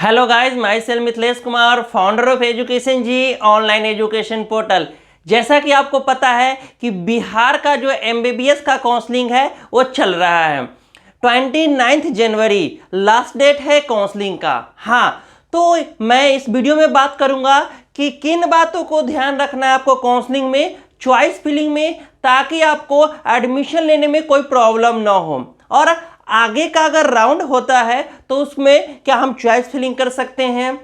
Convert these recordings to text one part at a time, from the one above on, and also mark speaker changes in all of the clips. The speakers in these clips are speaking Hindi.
Speaker 1: Hello guys, my self Mithilesh Kumar, founder of education G online education portal. जैसा कि आपको पता है कि बिहार का जो एमबीबीएस का काउंसलिंग है वो चल रहा है। 29 जनवरी लास्ट डेट है काउंसलिंग का। हाँ, तो मैं इस वीडियो में बात करूंगा कि किन बातों को ध्यान रखना है आपको काउंसलिंग में, चॉइस फिलिंग में, ताकि आपको एडमिशन लेने में कोई प्रॉब्लम ना हो। और आगे का अगर राउंड होता है तो उसमें क्या हम चॉइस फिलिंग कर सकते हैं,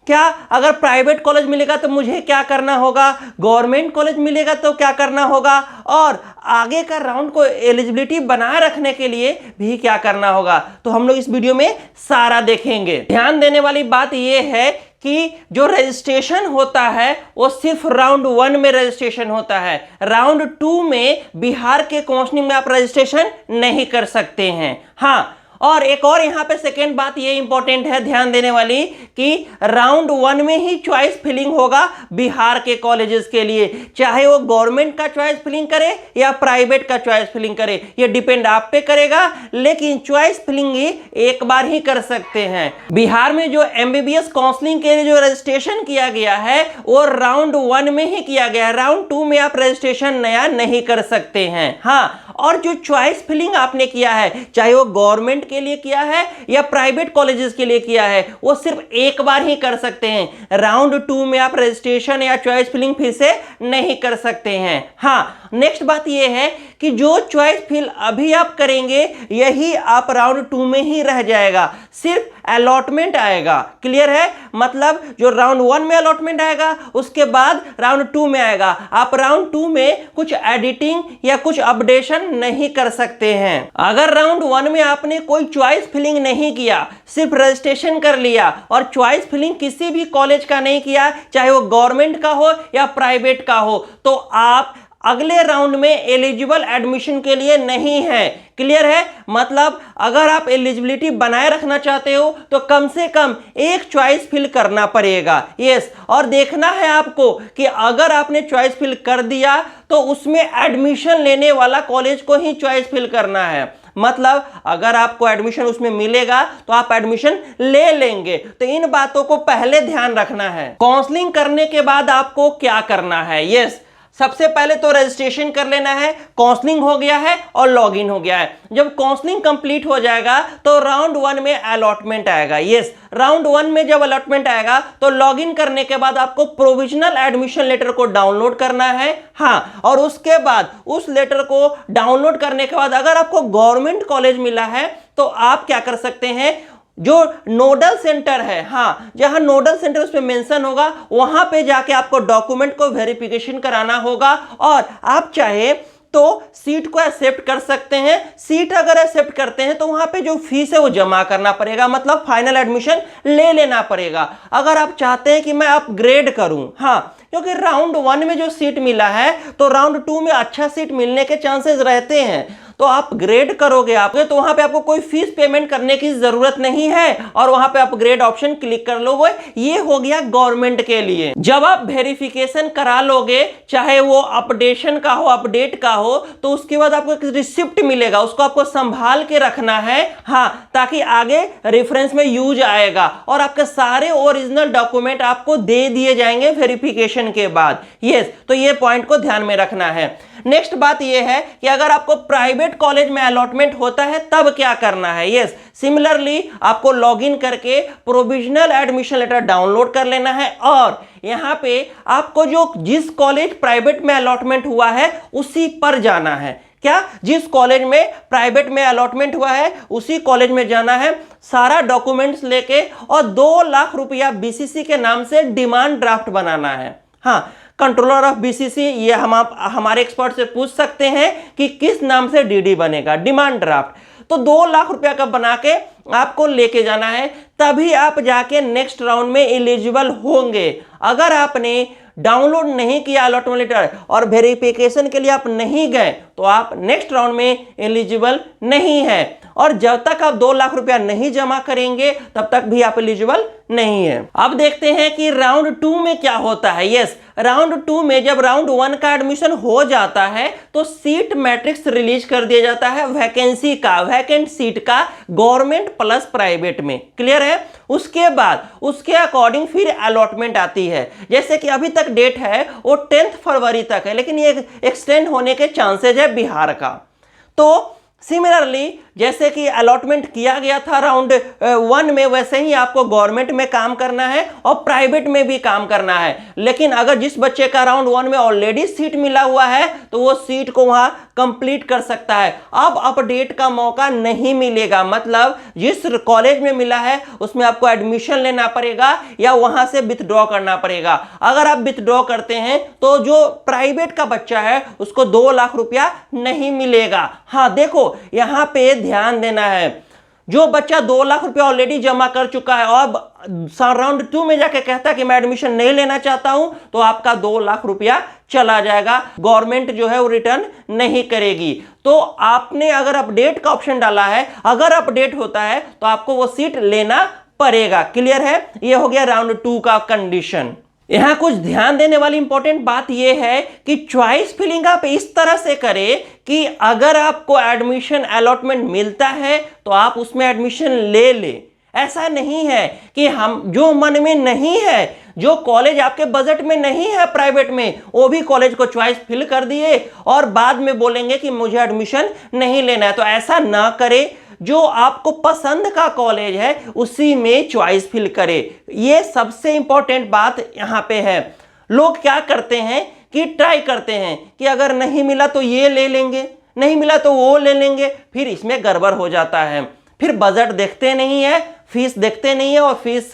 Speaker 1: क्या अगर प्राइवेट कॉलेज मिलेगा तो मुझे क्या करना होगा, गवर्नमेंट कॉलेज मिलेगा तो क्या करना होगा, और आगे का राउंड को एलिजिबिलिटी बनाए रखने के लिए भी क्या करना होगा। तो हम लोग इस वीडियो में सारा देखेंगे। ध्यान देने वाली बात यह है कि जो रजिस्ट्रेशन होता है वो सिर्फ राउंड 1 में रजिस्ट्रेशन होता है। राउंड 2 में बिहार के काउंसलिंग में आप रजिस्ट्रेशन नहीं कर सकते हैं। हाँ, और एक और यहाँ पे सेकेंड बात ये इंपॉर्टेंट है ध्यान देने वाली कि राउंड 1 में ही चॉइस फिलिंग होगा बिहार के कॉलेजेस के लिए, चाहे वो गवर्नमेंट का चॉइस फिलिंग करे या प्राइवेट का चॉइस फिलिंग करे, ये डिपेंड आप पे करेगा, लेकिन चॉइस फिलिंग ही एक बार ही कर सकते हैं। बिहार में जो एमबीबीएस काउंसलिंग के लिए जो रजिस्ट्रेशन किया गया है वो राउंड 1 में ही किया गया है। राउंड 2 में आप रजिस्ट्रेशन नया नहीं कर सकते हैं। हाँ, और जो चॉइस फिलिंग आपने किया है, चाहे वो गवर्नमेंट के लिए किया है या प्राइवेट कॉलेजेस के लिए किया है, वो सिर्फ एक बार ही कर सकते हैं। राउंड 2 में आप रजिस्ट्रेशन या चॉइस फिलिंग फिर से नहीं कर सकते हैं। हाँ, नेक्स्ट बात ये है कि जो चॉइस फिल अभी आप करेंगे यही आप राउंड 2 में ही रह जाएगा, सिर्फ अलॉटमेंट आएगा। क्लियर है? मतलब जो राउंड 1 में अलॉटमेंट आएगा उसके बाद राउंड 2 में आएगा। आप राउंड 2 में कुछ एडिटिंग या कुछ अपडेशन नहीं कर सकते हैं। अगर राउंड 1 में आपने कोई चॉइस फिलिंग नहीं किया, सिर्फ रजिस्ट्रेशन कर लिया और चॉइस फिलिंग किसी भी कॉलेज का नहीं किया, चाहे वो गवर्नमेंट का हो या प्राइवेट का हो, तो आप अगले राउंड में एलिजिबल एडमिशन के लिए नहीं है। क्लियर है? मतलब अगर आप एलिजिबिलिटी बनाए रखना चाहते हो तो कम से कम एक चॉइस फिल करना पड़ेगा। यस, और देखना है आपको कि अगर आपने चॉइस फिल कर दिया तो उसमें एडमिशन लेने वाला कॉलेज को ही चॉइस फिल करना है। मतलब अगर आपको एडमिशन उसमें मिलेगा तो आप एडमिशन ले लेंगे। तो इन बातों को पहले ध्यान रखना है। काउंसलिंग करने के बाद आपको क्या करना है? यस, सबसे पहले तो रजिस्ट्रेशन कर लेना है। काउंसलिंग हो गया है और लॉगिन हो गया है। जब काउंसलिंग कंप्लीट हो जाएगा तो राउंड 1 में अलॉटमेंट आएगा। यस, राउंड 1 में जब अलॉटमेंट आएगा तो लॉगिन करने के बाद आपको प्रोविजनल एडमिशन लेटर को डाउनलोड करना है। हाँ, और उसके बाद उस लेटर को डाउनलोड करने के बाद अगर आपको गवर्नमेंट कॉलेज मिला है तो आप क्या कर सकते हैं, जो नोडल सेंटर है, हाँ, जहां नोडल सेंटर उस पे मेंशन होगा वहां पे जाके आपको डॉक्यूमेंट को वेरिफिकेशन कराना होगा। और आप चाहे तो सीट को एक्सेप्ट कर सकते हैं। सीट अगर एक्सेप्ट करते हैं तो वहां पे जो फीस है वो जमा करना पड़ेगा, मतलब फाइनल एडमिशन ले लेना पड़ेगा। अगर आप चाहते हैं कि मैं अपग्रेड करूं, हाँ, क्योंकि राउंड 1 में जो सीट मिला है तो राउंड 2 में अच्छा सीट मिलने के चांसेस रहते हैं, तो आप ग्रेड करोगे आपके, तो वहां पे आपको कोई फीस पेमेंट करने की जरूरत नहीं है और वहां पे अपग्रेड ऑप्शन क्लिक कर लोगे। ये हो गया गवर्नमेंट के लिए। जब आप वेरिफिकेशन करा लोगे, चाहे वो अपडेशन का हो, अपडेट का हो, तो उसके बाद आपको एक रिसिप्ट मिलेगा, उसको आपको संभाल के रखना है। हाँ, ताकि आगे रेफरेंस में यूज आएगा और आपके सारे ओरिजिनल डॉक्यूमेंट आपको दे दिए जाएंगे वेरिफिकेशन के बाद। यस, तो ये पॉइंट को ध्यान में रखना है। नेक्स्ट बात यह है कि अगर आपको प्राइवेट कॉलेज में अलॉटमेंट होता है तब क्या करना है। यस, सिमिलरली आपको लॉगिन करके प्रोविजनल एडमिशन लेटर डाउनलोड कर लेना है और यहां पे आपको जो जिस कॉलेज प्राइवेट में अलॉटमेंट हुआ है उसी पर जाना है। क्या? जिस कॉलेज में प्राइवेट में अलॉटमेंट हुआ है उसी कॉलेज में जाना है, सारा डॉक्यूमेंट्स लेके, और 2 लाख रुपया बीसीसी के नाम से डिमांड ड्राफ्ट बनाना है। हाँ, कंट्रोलर ऑफ बीसीसी, ये हम हमारे एक्सपर्ट से पूछ सकते हैं कि किस नाम से डीडी बनेगा, डिमांड ड्राफ्ट। तो 2 लाख रुपया का बना के आपको लेके जाना है, तभी आप जाके नेक्स्ट राउंड में एलिजिबल होंगे। अगर आपने डाउनलोड नहीं किया अलॉटमेंट लेटर और वेरिफिकेशन के लिए आप नहीं गए तो आप नेक्स्ट राउंड में एलिजिबल नहीं है। और जब तक आप 2 लाख रुपया नहीं जमा करेंगे तब तक भी आप एलिजिबल नहीं है। अब देखते हैं कि राउंड 2 में क्या होता है। यस, राउंड 2 में जब राउंड 1 का एडमिशन हो जाता है तो सीट मैट्रिक्स रिलीज कर दिया जाता है वैकेंसी का, वैकेंट सीट का, गवर्नमेंट प्लस प्राइवेट में। क्लियर है। उसके बाद उसके अकॉर्डिंग फिर अलॉटमेंट आती है। जैसे कि अभी तक डेट है वो 10 फरवरी तक है, लेकिन ये एक्सटेंड होने के चांसेज है बिहार का। तो सिमिलरली जैसे कि अलॉटमेंट किया गया था राउंड 1 में, वैसे ही आपको गवर्नमेंट में काम करना है और प्राइवेट में भी काम करना है। लेकिन अगर जिस बच्चे का राउंड 1 में ऑलरेडी सीट मिला हुआ है तो वो सीट को वहां कंप्लीट कर सकता है। अब अपडेट का मौका नहीं मिलेगा, मतलब जिस कॉलेज में मिला है उसमें आपको एडमिशन लेना पड़ेगा या वहां से विथड्रॉ करना पड़ेगा। अगर आप विथड्रॉ करते हैं तो जो प्राइवेट का बच्चा है उसको 2 लाख रुपया नहीं मिलेगा। हाँ देखो, यहां पे ध्यान देना है, जो बच्चा 2 लाख रुपया ऑलरेडी जमा कर चुका है और अब राउंड 2 में जाके कहता है कि मैं एडमिशन नहीं लेना चाहता हूं, तो आपका 2 लाख रुपया चला जाएगा, गवर्नमेंट जो है वो रिटर्न नहीं करेगी। तो आपने अगर अपडेट का ऑप्शन डाला है, अगर अपडेट होता है तो आपको वो सीट लेना पड़ेगा। क्लियर है। ये हो गया राउंड 2 का कंडीशन। यहां कुछ ध्यान देने वाली इंपॉर्टेंट बात यह है कि चॉइस फिलिंग आप इस तरह से करें कि अगर आपको एडमिशन अलॉटमेंट मिलता है तो आप उसमें एडमिशन ले ले। ऐसा नहीं है कि हम जो मन में नहीं है, जो कॉलेज आपके बजट में नहीं है प्राइवेट में, वो भी कॉलेज को चॉइस फिल कर दिए और बाद में बोलेंगे कि मुझे एडमिशन नहीं लेना है। तो ऐसा ना करें, जो आपको पसंद का कॉलेज है उसी में चॉइस फिल करे। ये सबसे इंपॉर्टेंट बात यहां पे है। लोग क्या करते हैं कि ट्राई करते हैं कि अगर नहीं मिला तो ये ले लेंगे, नहीं मिला तो वो ले लेंगे, फिर इसमें गड़बड़ हो जाता है। फिर बजट देखते नहीं है, फीस देखते नहीं है और फीस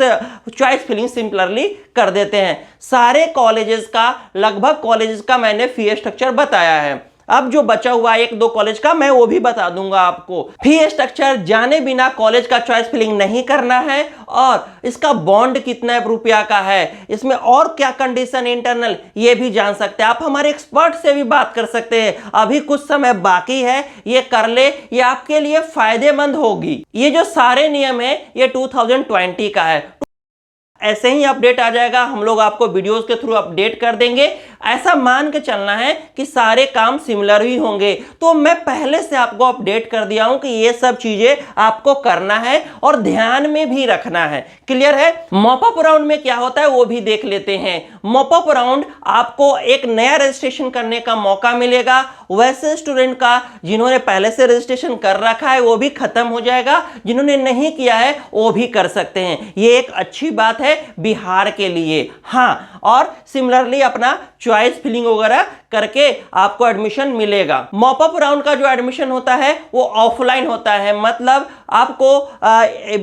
Speaker 1: चॉइस फिलिंग सिंपलरली कर देते हैं। सारे कॉलेजेस का, लगभग कॉलेजेस का मैंने फी स्ट्रक्चर बताया है। अब जो बचा हुआ 1-2 कॉलेज का मैं वो भी बता दूंगा आपको। फी स्ट्रक्चर जाने बिना कॉलेज का चॉइस फिलिंग नहीं करना है, और इसका बॉन्ड कितना रुपया का है, इसमें और क्या कंडीशन इंटरनल, ये भी जान सकते हैं। आप हमारे एक्सपर्ट से भी बात कर सकते हैं। अभी कुछ समय बाकी है, ये कर ले, ये आपके लिए फायदेमंद होगी। ये जो सारे नियम है ये 2020 का है। ऐसे ही अपडेट आ जाएगा, हम लोग आपको वीडियोस के थ्रू अपडेट कर देंगे। ऐसा मान के चलना है कि सारे काम सिमिलर ही होंगे। तो मैं पहले से आपको अपडेट कर दिया हूं कि ये सब चीजें आपको करना है और ध्यान में भी रखना है। क्लियर है। मॉपअप राउंड में क्या होता है वो भी देख लेते हैं। मॉपअप राउंड आपको एक नया रजिस्ट्रेशन करने का मौका मिलेगा। वैसे स्टूडेंट का जिन्होंने पहले से रजिस्ट्रेशन कर रखा है वो भी खत्म हो जाएगा, जिन्होंने नहीं किया है वो भी कर सकते हैं। ये एक अच्छी बात है बिहार के लिए। हाँ, और सिमिलरली अपना चॉइस फिलिंग वगैरह करके आपको एडमिशन मिलेगा। मॉपअप राउंड का जो एडमिशन होता है वो ऑफलाइन होता है, मतलब आपको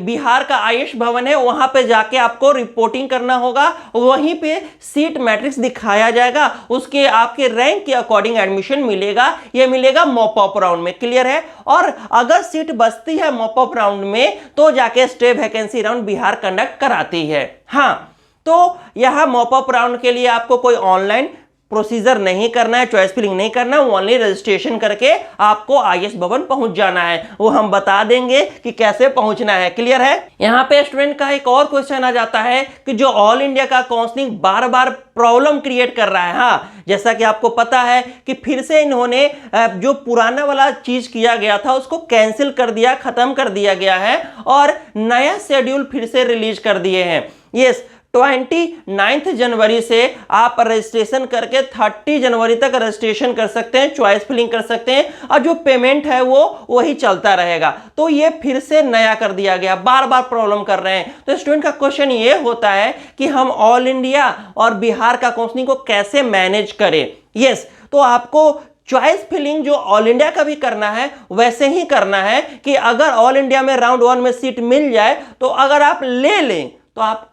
Speaker 1: बिहार का आयुष भवन है वहां पे जाके आपको रिपोर्टिंग करना होगा, वहीं पे सीट मैट्रिक्स दिखाया जाएगा, उसके आपके रैंक के अकॉर्डिंग एडमिशन मिलेगा। ये मिलेगा मॉपअप राउंड में। क्लियर है। और अगर सीट बचती है मॉपअप राउंड में तो जाके stay vacancy round Bihar conduct कराती है। हाँ, तो यह मॉपअप राउंड के लिए आपको कोई ऑनलाइन प्रोसीजर नहीं करना है, चॉइस फिलिंग नहीं करना है, ओनली रजिस्ट्रेशन करके आपको आईएएस भवन पहुंच जाना है। वो हम बता देंगे कि कैसे पहुंचना है। क्लियर है। यहाँ पे स्टूडेंट का एक और क्वेश्चन आ जाता है कि जो ऑल इंडिया का काउंसलिंग बार बार प्रॉब्लम क्रिएट कर रहा है। हाँ, जैसा कि आपको पता है कि फिर से इन्होंने जो पुराना वाला चीज किया गया था उसको कैंसिल कर दिया, खत्म कर दिया गया है और नया शेड्यूल फिर से रिलीज कर दिए हैं। यस, 29 जनवरी से आप रजिस्ट्रेशन करके 30 जनवरी तक रजिस्ट्रेशन कर सकते हैं, चॉइस फिलिंग कर सकते हैं, और जो पेमेंट है वो वही चलता रहेगा। तो ये फिर से नया कर दिया गया, बार बार प्रॉब्लम कर रहे हैं। तो स्टूडेंट का क्वेश्चन ये होता है कि हम ऑल इंडिया और बिहार का काउंसलिंग को कैसे मैनेज करें। यस, तो आपको चॉइस फिलिंग जो ऑल इंडिया का भी करना है वैसे ही करना है कि अगर ऑल इंडिया में राउंड 1 में सीट मिल जाए तो अगर आप ले लें तो आप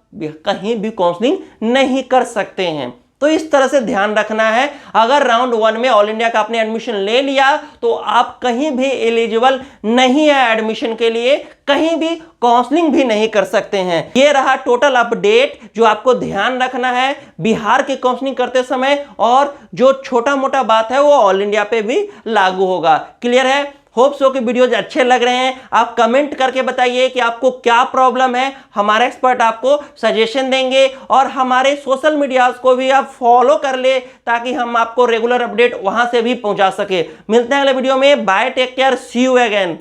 Speaker 1: कहीं भी काउंसलिंग नहीं कर सकते हैं। तो इस तरह से ध्यान रखना है। अगर राउंड 1 में ऑल इंडिया का आपने एडमिशन ले लिया तो आप कहीं भी एलिजिबल नहीं है एडमिशन के लिए, कहीं भी काउंसलिंग भी नहीं कर सकते हैं। ये रहा टोटल अपडेट जो आपको ध्यान रखना है बिहार की काउंसलिंग करते समय, और जो छोटा मोटा बात है वो ऑल इंडिया पे भी लागू होगा। क्लियर है। होप सो कि वीडियोज अच्छे लग रहे हैं। आप कमेंट करके बताइए कि आपको क्या प्रॉब्लम है, हमारे एक्सपर्ट आपको सजेशन देंगे। और हमारे सोशल मीडियाज को भी आप फॉलो कर ले ताकि हम आपको रेगुलर अपडेट वहां से भी पहुंचा सके। मिलते हैं अगले वीडियो में। Bye, take care, see you again.